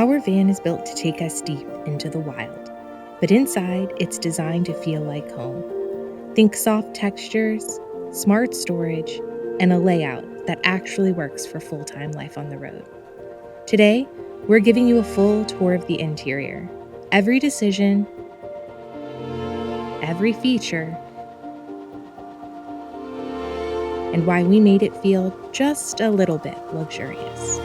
Our van is built to take us deep into the wild, but inside it's designed to feel like home. Think soft textures, smart storage, and a layout that actually works for full-time life on the road. Today, we're giving you a full tour of the interior. Every decision, every feature, and why we made it feel just a little bit luxurious.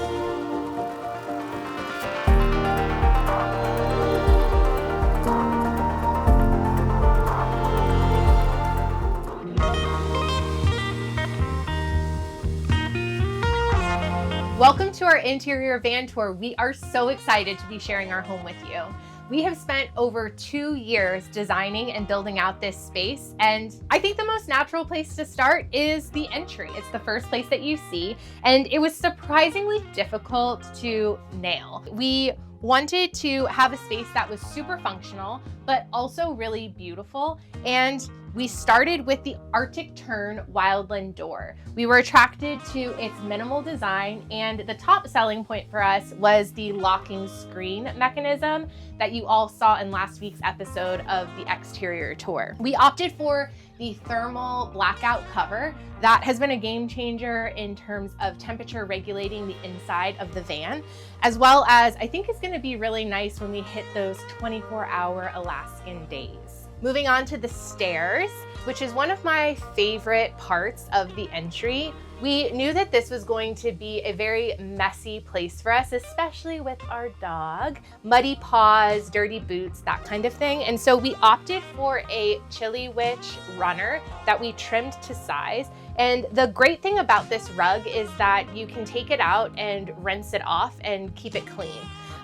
Welcome to our interior van tour. We are so excited to be sharing our home with you. We have spent over 2 years designing and building out this space, and I think the most natural place to start is the entry. It's the first place that you see, and it was surprisingly difficult to nail. We wanted to have a space that was super functional, but also really beautiful, and we started with the Arctic Tern Wildland door. We were attracted to its minimal design, and the top selling point for us was the locking screen mechanism that you all saw in last week's episode of the exterior tour. We opted for the thermal blackout cover. That has been a game changer in terms of temperature regulating the inside of the van, as well as I think it's gonna be really nice when we hit those 24-hour Alaskan days. Moving on to the stairs, which is one of my favorite parts of the entry. We knew that this was going to be a very messy place for us, especially with our dog. Muddy paws, dirty boots, that kind of thing. And so we opted for a Chili Witch runner that we trimmed to size. And the great thing about this rug is that you can take it out and rinse it off and keep it clean.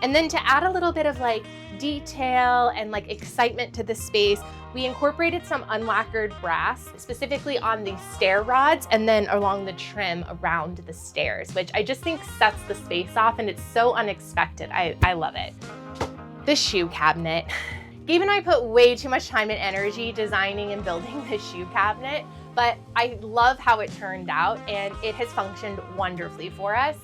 And then to add a little bit of detail and excitement to the space, we incorporated some unlacquered brass, specifically on the stair rods and then along the trim around the stairs, which I just think sets the space off, and it's so unexpected. I love it. The shoe cabinet. Gabe and I put way too much time and energy designing and building this shoe cabinet, but I love how it turned out, and it has functioned wonderfully for us.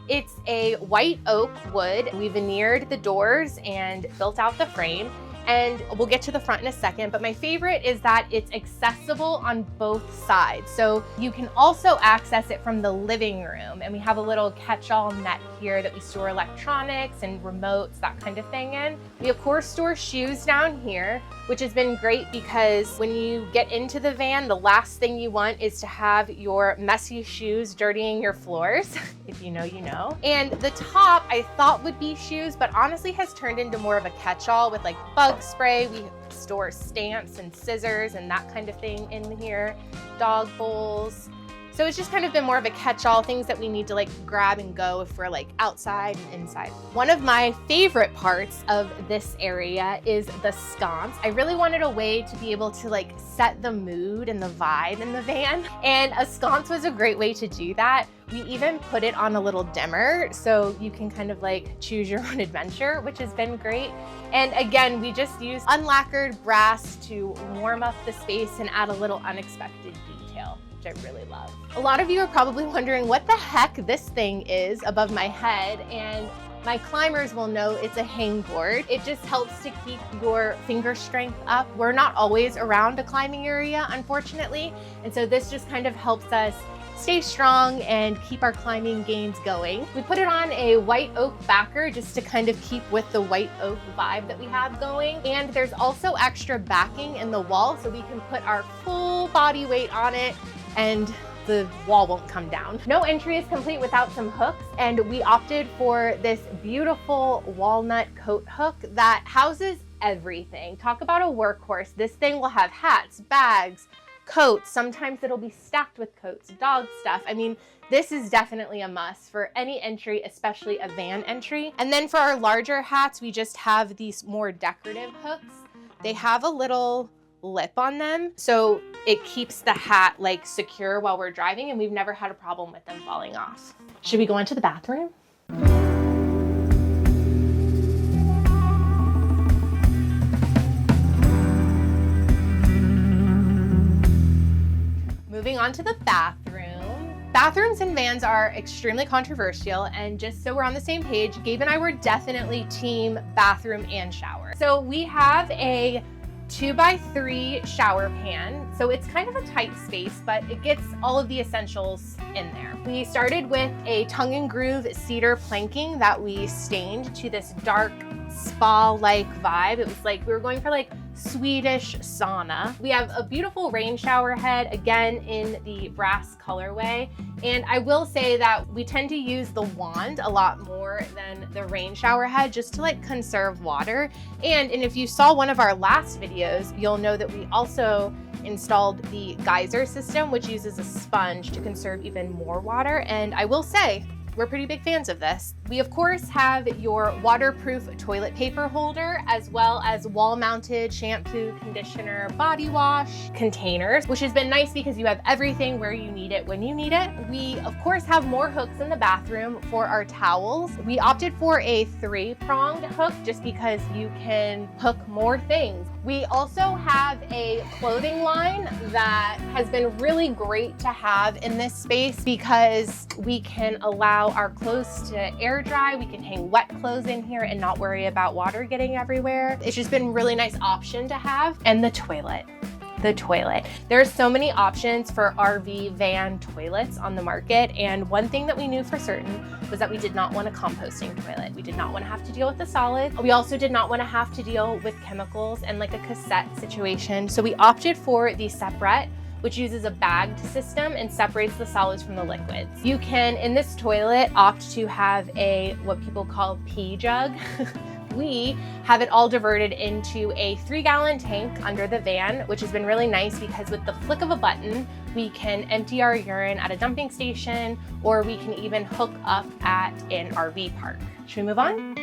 It's a white oak wood. We veneered the doors and built out the frame, and we'll get to the front in a second, but my favorite is that it's accessible on both sides. So you can also access it from the living room, and we have a little catch-all net here that we store electronics and remotes, that kind of thing in. We of course store shoes down here, which has been great because when you get into the van, the last thing you want is to have your messy shoes dirtying your floors. If you know, you know. And the top I thought would be shoes, but honestly has turned into more of a catch-all with bug spray. We store stamps and scissors and that kind of thing in here, dog bowls. So it's just kind of been more of a catch-all, things that we need to grab and go if we're outside and inside. One of my favorite parts of this area is the sconce. I really wanted a way to be able to set the mood and the vibe in the van, and a sconce was a great way to do that. We even put it on a little dimmer so you can kind of choose your own adventure, which has been great. And again, we just used unlacquered brass to warm up the space and add a little unexpected detail, which I really love. A lot of you are probably wondering what the heck this thing is above my head, and my climbers will know it's a hangboard. It just helps to keep your finger strength up. We're not always around a climbing area, unfortunately, and so this just kind of helps us stay strong and keep our climbing gains going. We put it on a white oak backer just to kind of keep with the white oak vibe that we have going. And there's also extra backing in the wall so we can put our full body weight on it and the wall won't come down. No entry is complete without some hooks, and we opted for this beautiful walnut coat hook that houses everything. Talk about a workhorse. This thing will have hats, bags, coats. Sometimes it'll be stacked with coats, dog stuff. I mean, this is definitely a must for any entry, especially a van entry. And then for our larger hats, we just have these more decorative hooks. They have a little lip on them, so it keeps the hat secure while we're driving, and we've never had a problem with them falling off. Should we go into the bathroom? Moving on to the bathroom. Bathrooms in vans are extremely controversial, and just so we're on the same page, Gabe and I were definitely team bathroom and shower. So we have a 2x3 shower pan. So it's kind of a tight space, but it gets all of the essentials in there. We started with a tongue and groove cedar planking that we stained to this dark spa-like vibe. It was like we were going for like Swedish sauna. We have a beautiful rain shower head, again in the brass colorway. And I will say that we tend to use the wand a lot more than the rain shower head just to like conserve water. And if you saw one of our last videos, you'll know that we also installed the geyser system, which uses a sponge to conserve even more water. And I will say, we're pretty big fans of this. We of course have your waterproof toilet paper holder, as well as wall-mounted shampoo, conditioner, body wash containers, which has been nice because you have everything where you need it when you need it. We of course have more hooks in the bathroom for our towels. We opted for a 3-pronged hook just because you can hook more things. We also have a clothing line that has been really great to have in this space because we can allow our clothes to air dry. We can hang wet clothes in here and not worry about water getting everywhere. It's just been a really nice option to have. And the toilet. There's so many options for RV van toilets on the market, and one thing that we knew for certain was that we did not want a composting toilet. We did not want to have to deal with the solids. We also did not want to have to deal with chemicals and like a cassette situation. So we opted for the separate, which uses a bagged system and separates the solids from the liquids. You can, in this toilet, opt to have a, what people call pee jug. We have it all diverted into a 3-gallon tank under the van, which has been really nice because with the flick of a button, we can empty our urine at a dumping station, or we can even hook up at an RV park. Should we move on?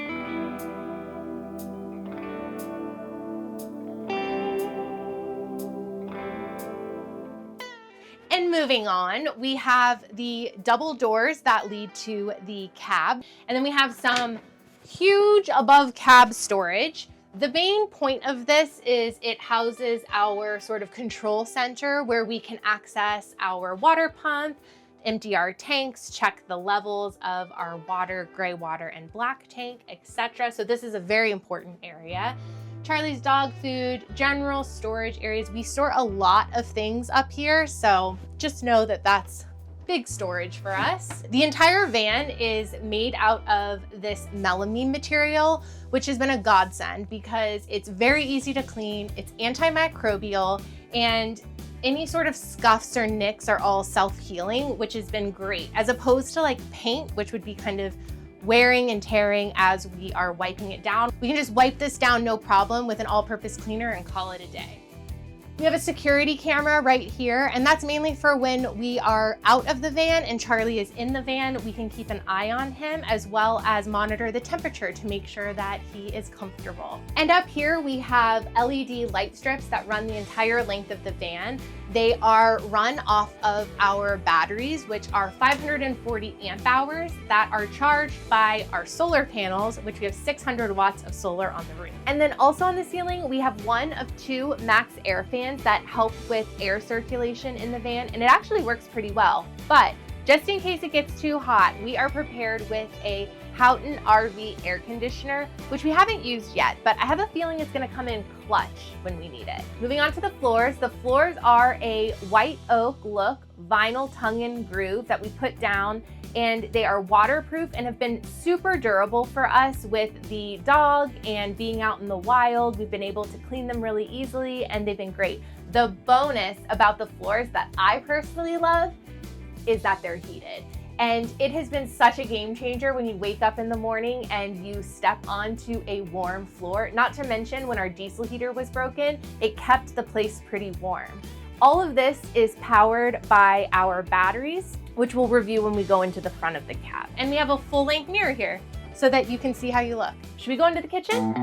And moving on, we have the double doors that lead to the cab, and then we have some huge above cab storage. The main point of this is it houses our sort of control center where we can access our water pump, empty our tanks, check the levels of our water, gray water and black tank, etc. So this is a very important area. Charlie's dog food, general storage areas. We store a lot of things up here, so just know that that's big storage for us. The entire van is made out of this melamine material, which has been a godsend because it's very easy to clean, it's antimicrobial, and any sort of scuffs or nicks are all self-healing, which has been great, as opposed to like paint, which would be kind of wearing and tearing as we are wiping it down. We can just wipe this down no problem with an all-purpose cleaner and call it a day. We have a security camera right here, and that's mainly for when we are out of the van and Charlie is in the van. We can keep an eye on him as well as monitor the temperature to make sure that he is comfortable. And up here we have LED light strips that run the entire length of the van. They are run off of our batteries, which are 540 amp hours that are charged by our solar panels, which we have 600 watts of solar on the roof. And then also on the ceiling, we have one of 2 max air fans that help with air circulation in the van, and it actually works pretty well. But just in case it gets too hot, we are prepared with a Houghton RV air conditioner, which we haven't used yet, but I have a feeling it's gonna come in clutch when we need it. Moving on to the floors are a white oak look vinyl tongue and groove that we put down, and they are waterproof and have been super durable for us with the dog and being out in the wild. We've been able to clean them really easily and they've been great. The bonus about the floors that I personally love is that they're heated. And it has been such a game changer when you wake up in the morning and you step onto a warm floor. Not to mention when our diesel heater was broken, it kept the place pretty warm. All of this is powered by our batteries, which we'll review when we go into the front of the cab. And we have a full-length mirror here so that you can see how you look. Should we go into the kitchen?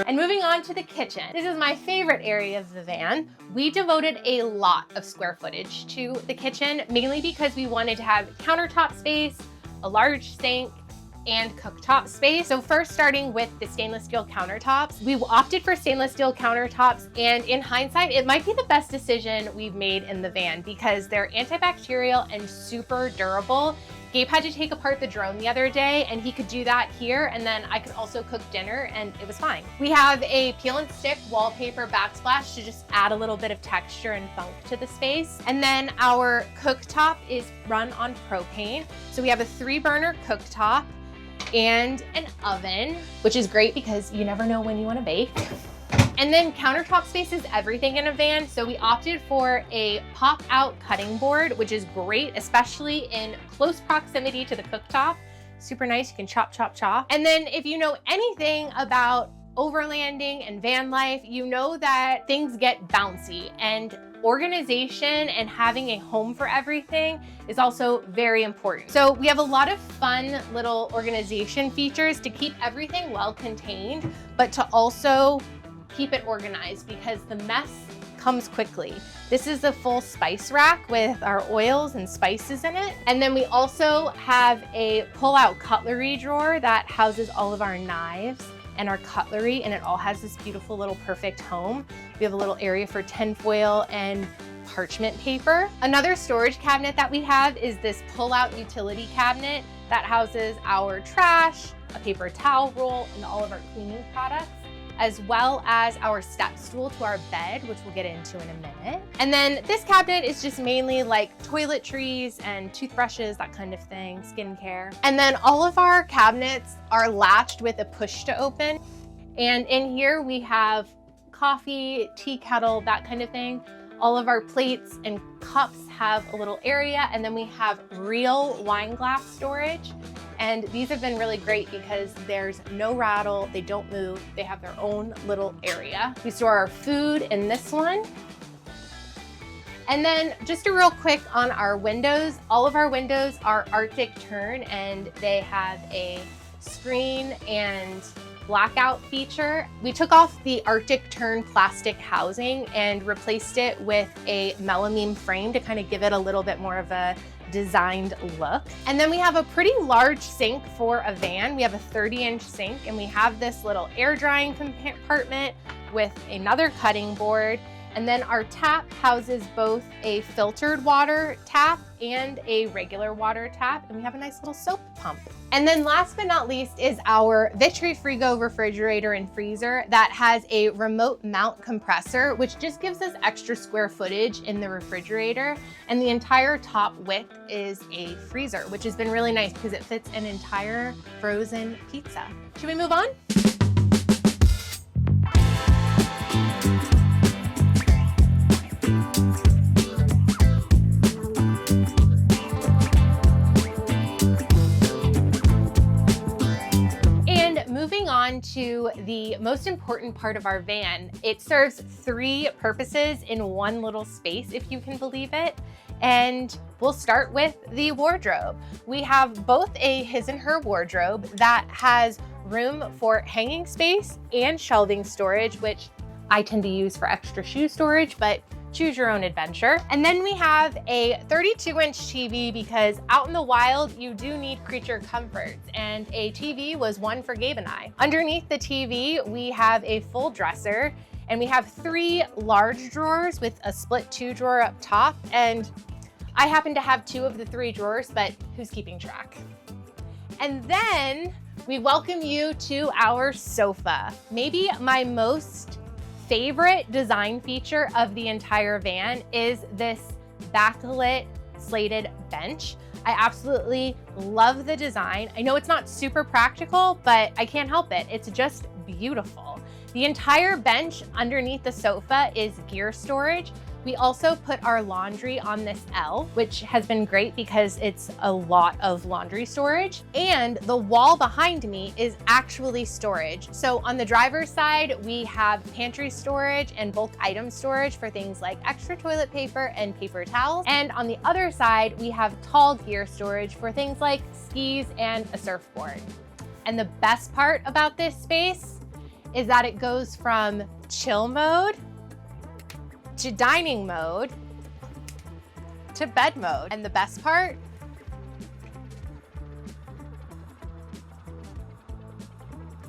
And moving on to the kitchen. This is my favorite area of the van. We devoted a lot of square footage to the kitchen, mainly because we wanted to have countertop space, a large sink, and cooktop space. So first, starting with the stainless steel countertops, we opted for stainless steel countertops, and in hindsight, it might be the best decision we've made in the van because they're antibacterial and super durable. Gabe had to take apart the drone the other day, and he could do that here, and then I could also cook dinner, and it was fine. We have a peel and stick wallpaper backsplash to just add a little bit of texture and funk to the space. And then our cooktop is run on propane. So we have a 3-burner cooktop and an oven, which is great because you never know when you want to bake. And then countertop space is everything in a van. So we opted for a pop-out cutting board, which is great, especially in close proximity to the cooktop. Super nice, you can chop, chop, chop. And then if you know anything about overlanding and van life, you know that things get bouncy, and organization and having a home for everything is also very important. So we have a lot of fun little organization features to keep everything well contained, but to also keep it organized because the mess comes quickly. This is a full spice rack with our oils and spices in it. And then we also have a pull-out cutlery drawer that houses all of our knives and our cutlery, and it all has this beautiful little perfect home. We have a little area for tinfoil and parchment paper. Another storage cabinet that we have is this pull-out utility cabinet that houses our trash, a paper towel roll, and all of our cleaning products, as well as our step stool to our bed, which we'll get into in a minute. And then this cabinet is just mainly like toiletries and toothbrushes, that kind of thing, skincare. And then all of our cabinets are latched with a push to open. And in here we have coffee, tea kettle, that kind of thing. All of our plates and cups have a little area, and then we have real wine glass storage. And these have been really great because there's no rattle, they don't move, they have their own little area. We store our food in this one. And then just a real quick on our windows. All of our windows are Arctic turn, and they have a screen and blackout feature. We took off the Arctic turn plastic housing and replaced it with a melamine frame to kind of give it a little bit more of a designed look. And then we have a pretty large sink for a van. We have a 30-inch sink, and we have this little air drying compartment with another cutting board. And then our tap houses both a filtered water tap and a regular water tap, and we have a nice little soap pump. And then last but not least is our Vitri-Frigo refrigerator and freezer that has a remote mount compressor, which just gives us extra square footage in the refrigerator. And the entire top width is a freezer, which has been really nice because it fits an entire frozen pizza. Should we move on? Moving on to the most important part of our van, it serves 3 purposes in one little space, if you can believe it. And we'll start with the wardrobe. We have both a his and her wardrobe that has room for hanging space and shelving storage, which I tend to use for extra shoe storage, but choose your own adventure. And then we have a 32-inch TV because out in the wild, you do need creature comforts, and a TV was one for Gabe and I. Underneath the TV, we have a full dresser, and we have 3 large drawers with a split 2 drawer up top. And I happen to have 2 of the 3 drawers, but who's keeping track? And then we welcome you to our sofa. Maybe my most favorite design feature of the entire van is this backlit slated bench. I absolutely love the design. I know it's not super practical, but I can't help it. It's just beautiful. The entire bench underneath the sofa is gear storage. We also put our laundry on this L, which has been great because it's a lot of laundry storage. And the wall behind me is actually storage. So on the driver's side, we have pantry storage and bulk item storage for things like extra toilet paper and paper towels. And on the other side, we have tall gear storage for things like skis and a surfboard. And the best part about this space is that it goes from chill mode to dining mode to bed mode. And the best part,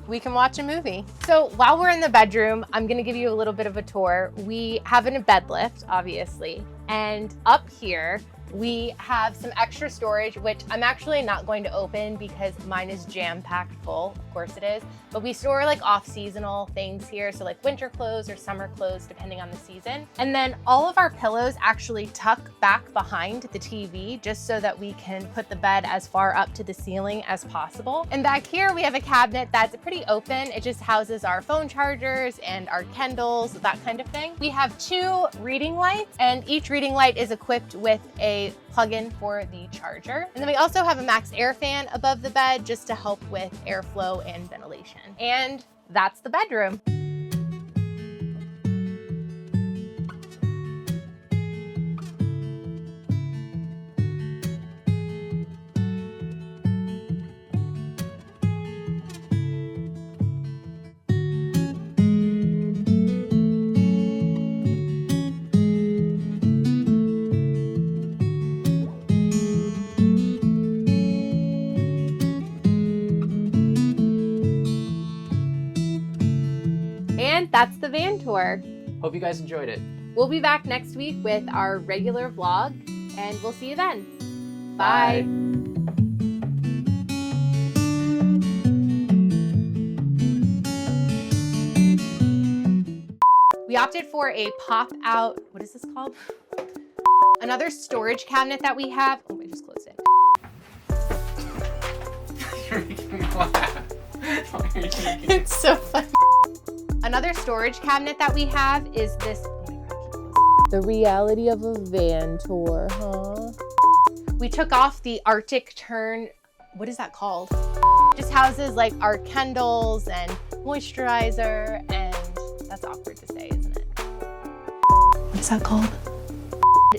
we can watch a movie. So while we're in the bedroom, I'm gonna give you a little bit of a tour. We have a bed lift, obviously, and up here, we have some extra storage, which I'm actually not going to open because mine is jam-packed full. Of course it is. But we store like off-seasonal things here. So like winter clothes or summer clothes, depending on the season. And then all of our pillows actually tuck back behind the TV just so that we can put the bed as far up to the ceiling as possible. And back here, we have a cabinet that's pretty open. It just houses our phone chargers and our Kindles, that kind of thing. We have 2 reading lights, and each reading light is equipped with a plug-in for the charger. And then we also have a max air fan above the bed just to help with airflow and ventilation. And that's the bedroom. And that's the van tour. Hope you guys enjoyed it. We'll be back next week with our regular vlog, and we'll see you then. Bye. We opted for a pop-out, what is this called? Another storage cabinet that we have. Oh, I just closed it. You're making me laugh. It's so funny. Another storage cabinet that we have is this. Oh my God, the reality of a van tour, huh? We took off the Arctic Tern. What is that called? Just houses like our Kindles and moisturizer, and that's awkward to say, isn't it? What is that called?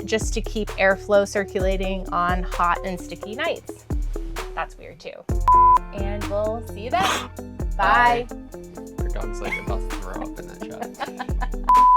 Just to keep airflow circulating on hot and sticky nights. That's weird too. And we'll see you then. Bye. Your dog's like about to throw up in that shot.